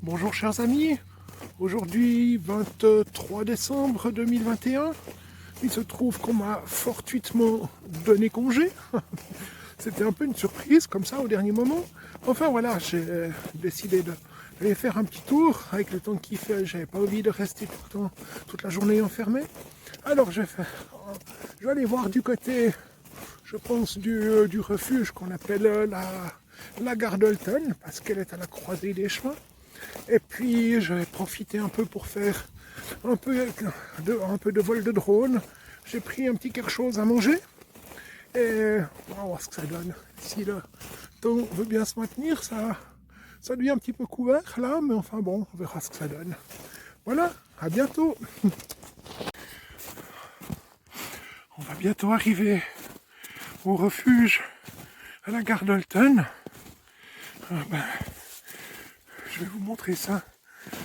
Bonjour chers amis, aujourd'hui 23 décembre 2021, il se trouve qu'on m'a fortuitement donné congé. C'était un peu une surprise comme ça au dernier moment. Enfin voilà, j'ai décidé d'aller faire un petit tour avec le temps qu'il fait. J'avais pas envie de rester toute la journée enfermé. Alors je vais aller voir du côté, je pense, du refuge qu'on appelle la gare d'Olten, parce qu'elle est à la croisée des chemins. Et puis je vais profiter un peu pour faire un peu de vol de drone. J'ai pris un petit quelque chose à manger. Et on va voir ce que ça donne. Si le temps veut bien se maintenir, ça devient un petit peu couvert là, mais enfin bon, on verra ce que ça donne. Voilà, à bientôt. On va bientôt arriver au refuge à la gare d'Olten. Je vais vous montrer ça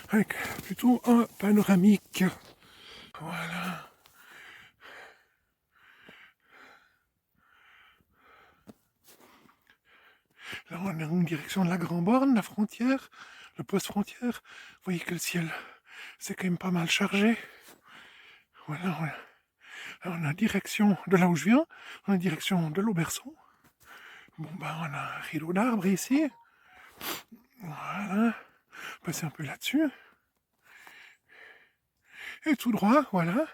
avec plutôt un panoramique. Voilà. Là, on est en direction de la Grand Borne, la frontière, le poste frontière. Vous voyez que le ciel, c'est quand même pas mal chargé. Voilà. Là, on a direction de là où je viens, on a direction de l'Auberçon. Bon, ben, on a un rideau d'arbres ici. Voilà. Passer un peu là-dessus. Et tout droit, voilà.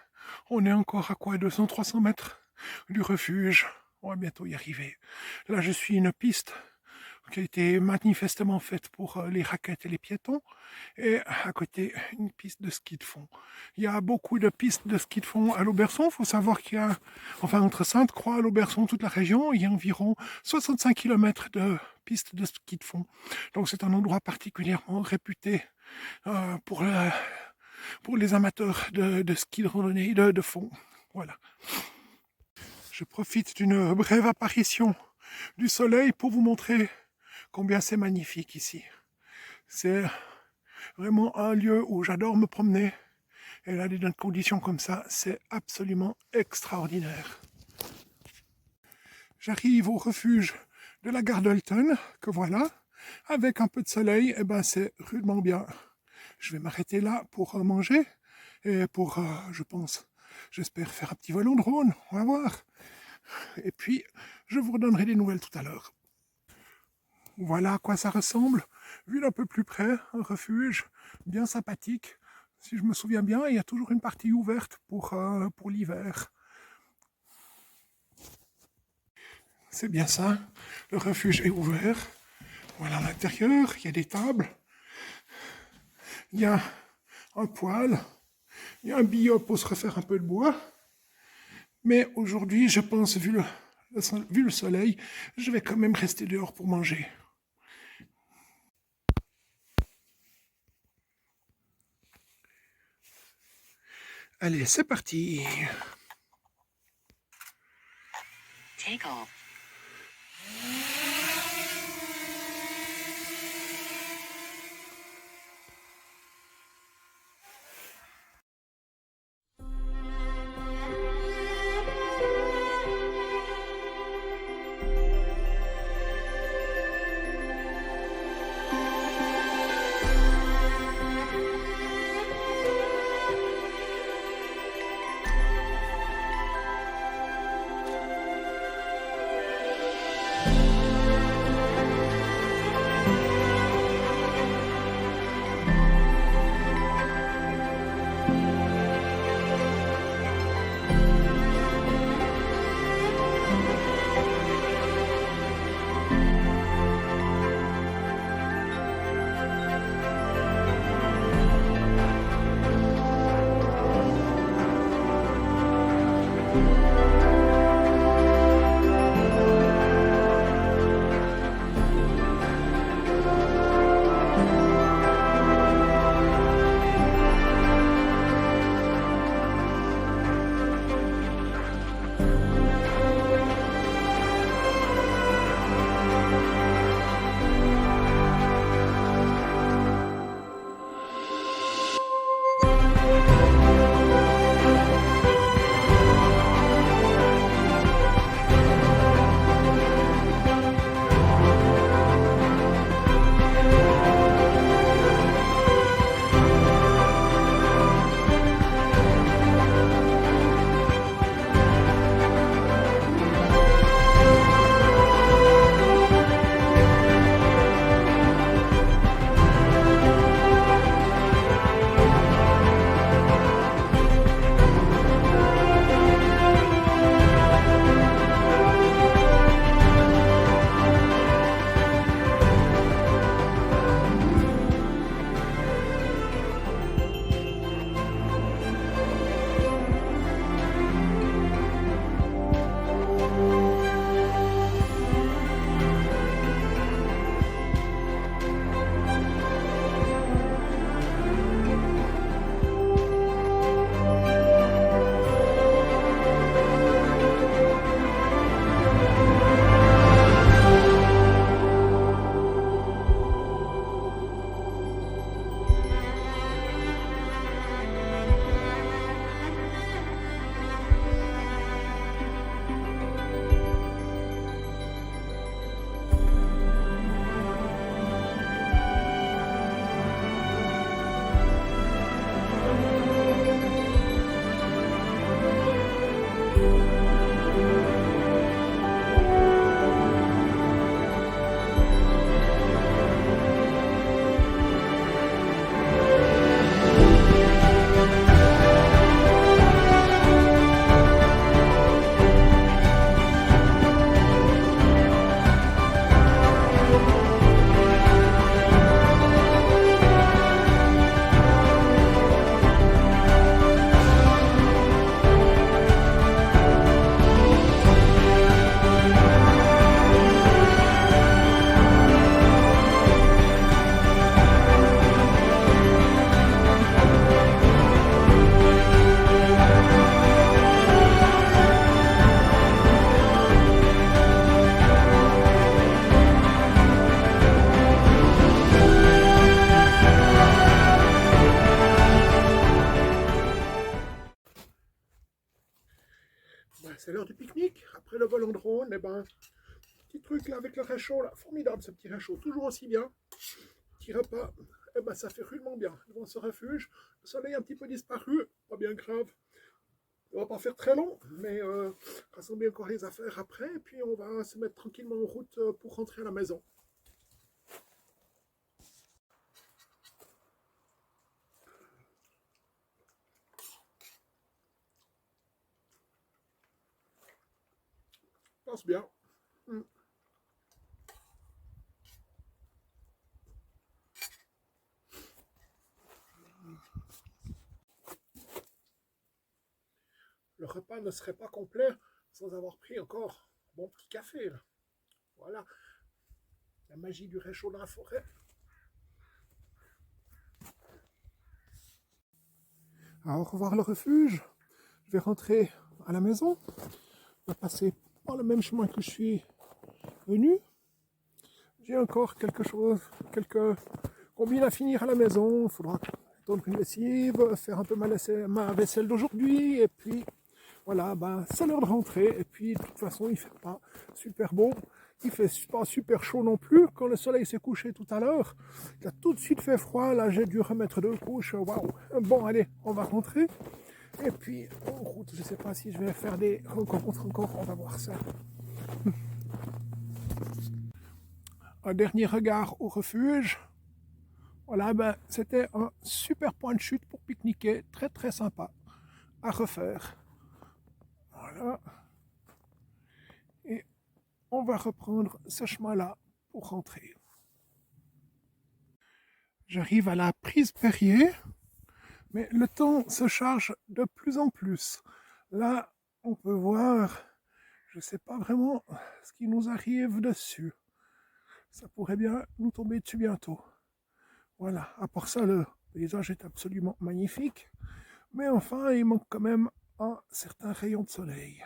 On est encore à quoi, 200-300 mètres du refuge. On va bientôt y arriver. Là, je suis une piste qui a été manifestement faite pour les raquettes et les piétons, et à côté, une piste de ski de fond. Il y a beaucoup de pistes de ski de fond à l'Auberçon. Il faut savoir qu'il y a, enfin, entre Sainte-Croix, l'Auberçon, toute la région, il y a environ 65 km de pistes de ski de fond. Donc c'est un endroit particulièrement réputé pour les amateurs de ski de randonnée de fond. Voilà. Je profite d'une brève apparition du soleil pour vous montrer combien c'est magnifique ici. C'est vraiment un lieu où j'adore me promener. Et là, dans des conditions comme ça, c'est absolument extraordinaire. J'arrive au refuge de la gare d'Olten, que voilà. Avec un peu de soleil, et ben c'est rudement bien. Je vais m'arrêter là pour manger et pour, je pense, j'espère faire un petit vol en drone. On va voir. Et puis, je vous redonnerai des nouvelles tout à l'heure. Voilà à quoi ça ressemble, vu d'un peu plus près, un refuge bien sympathique. Si je me souviens bien, il y a toujours une partie ouverte pour l'hiver. C'est bien ça, le refuge est ouvert. Voilà à l'intérieur, il y a des tables, il y a un poêle, il y a un billot pour se refaire un peu de bois. Mais aujourd'hui, je pense, vu le soleil, je vais quand même rester dehors pour manger. Allez, c'est parti. Take off. du pique-nique. Après le vol en drone, et ben, petit truc là avec le réchaud, là, formidable ce petit réchaud, toujours aussi bien. Petit repas, et ben, ça fait rudement bien. Devant ce refuge, le soleil un petit peu disparu, pas bien grave. On va pas faire très long, mais rassembler encore les affaires après, et puis on va se mettre tranquillement en route pour rentrer à la maison. Passe bien. Le repas ne serait pas complet sans avoir pris encore un bon petit café. Là. Voilà, la magie du réchaud dans la forêt. Alors, au revoir le refuge. Je vais rentrer à la maison. Je vais passer par le même chemin que je suis venu. J'ai encore quelques combines à finir à la maison. Il faudra tondre une lessive, faire un peu ma vaisselle d'aujourd'hui. Et puis, voilà, ben, c'est l'heure de rentrer. Et puis, de toute façon, il ne fait pas super beau. Il ne fait pas super chaud non plus. Quand le soleil s'est couché tout à l'heure, il a tout de suite fait froid. Là, j'ai dû remettre 2 couches. Waouh! Bon, allez, on va rentrer. Et puis, en route, je ne sais pas si je vais faire des rencontres encore. On va voir ça. Un dernier regard au refuge. Voilà, ben, c'était un super point de chute pour pique-niquer. Très, très sympa à refaire. Voilà. Et on va reprendre ce chemin-là pour rentrer. J'arrive à la prise Perrier, mais le temps se charge de plus en plus. Là, on peut voir, je ne sais pas vraiment ce qui nous arrive dessus. Ça pourrait bien nous tomber dessus bientôt. Voilà, à part ça, le paysage est absolument magnifique, mais enfin, il manque quand même un certain rayon de soleil.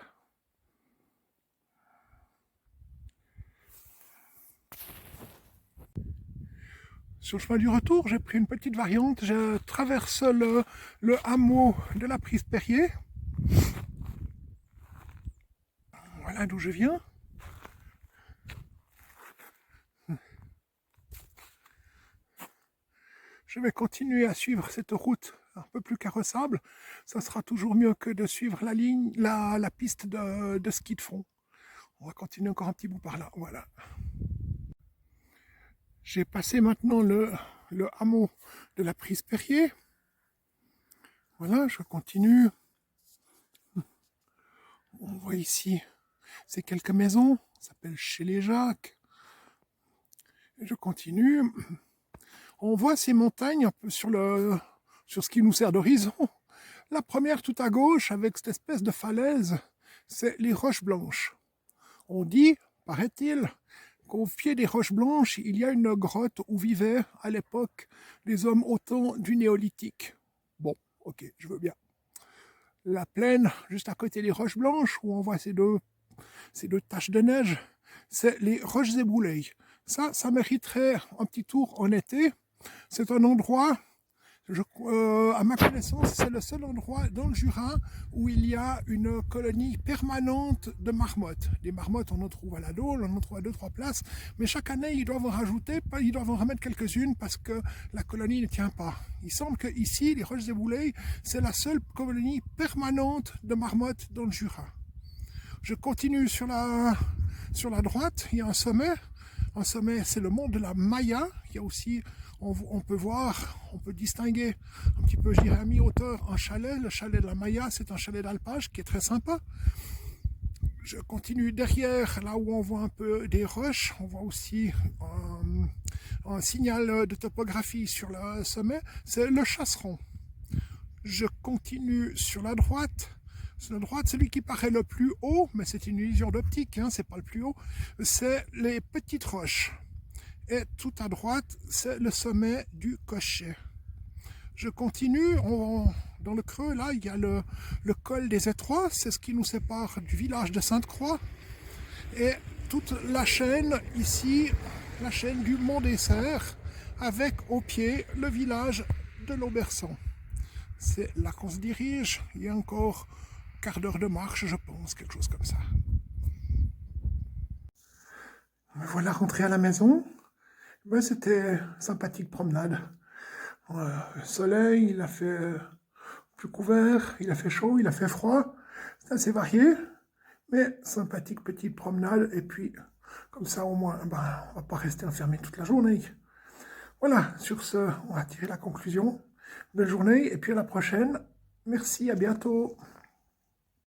Sur le chemin du retour, j'ai pris une petite variante. Je traverse le hameau de la prise Perrier. Voilà d'où je viens. Je vais continuer à suivre cette route un peu plus carrossable. Ça sera toujours mieux que de suivre la piste de ski de fond. On va continuer encore un petit bout par là. Voilà. J'ai passé maintenant le hameau de la prise Perrier. Voilà, je continue. On voit ici, c'est quelques maisons. Ça s'appelle Chez les Jacques. Et je continue. On voit ces montagnes un peu sur ce qui nous sert d'horizon. La première tout à gauche, avec cette espèce de falaise, c'est les Roches Blanches. On dit, paraît-il, qu'au pied des Roches Blanches, il y a une grotte où vivaient à l'époque les hommes au temps du néolithique. Bon, ok, je veux bien. La plaine, juste à côté des Roches Blanches, où on voit ces deux taches de neige, c'est les Roches Éboulées. Ça mériterait un petit tour en été. C'est un endroit, à ma connaissance, c'est le seul endroit dans le Jura où il y a une colonie permanente de marmottes. Des marmottes, on en trouve à la Dôle, on en trouve à 2-3 places, mais chaque année, ils doivent en rajouter, ils doivent en remettre quelques-unes parce que la colonie ne tient pas. Il semble qu'ici, les Roches Éboulées, c'est la seule colonie permanente de marmottes dans le Jura. Je continue sur la droite, il y a un sommet. Un sommet, c'est le mont de la Maya. Il y a aussi, on peut distinguer un petit peu, je dirais à mi-hauteur, un chalet. Le chalet de la Maya, c'est un chalet d'alpage qui est très sympa. Je continue derrière, là où on voit un peu des roches. On voit aussi un signal de topographie sur le sommet. C'est le Chasseron. Je continue sur la droite. Sur la droite, celui qui paraît le plus haut, mais c'est une illusion d'optique, hein, c'est pas le plus haut, c'est les petites roches. Et tout à droite, c'est le sommet du Cochet. Je continue, dans le creux, là, il y a le col des Étroits, c'est ce qui nous sépare du village de Sainte-Croix. Et toute la chaîne, ici, la chaîne du Mont des Serres, avec au pied le village de l'Auberçon. C'est là qu'on se dirige, il y a encore quart d'heure de marche, je pense, quelque chose comme ça. Me voilà rentré à la maison. Ben, c'était sympathique promenade. Le soleil, il a fait plus couvert, il a fait chaud, il a fait froid. C'est assez varié, mais sympathique petite promenade. Et puis, comme ça, au moins, ben, on va pas rester enfermé toute la journée. Voilà, sur ce, on va tirer la conclusion. Belle journée, et puis à la prochaine. Merci, à bientôt.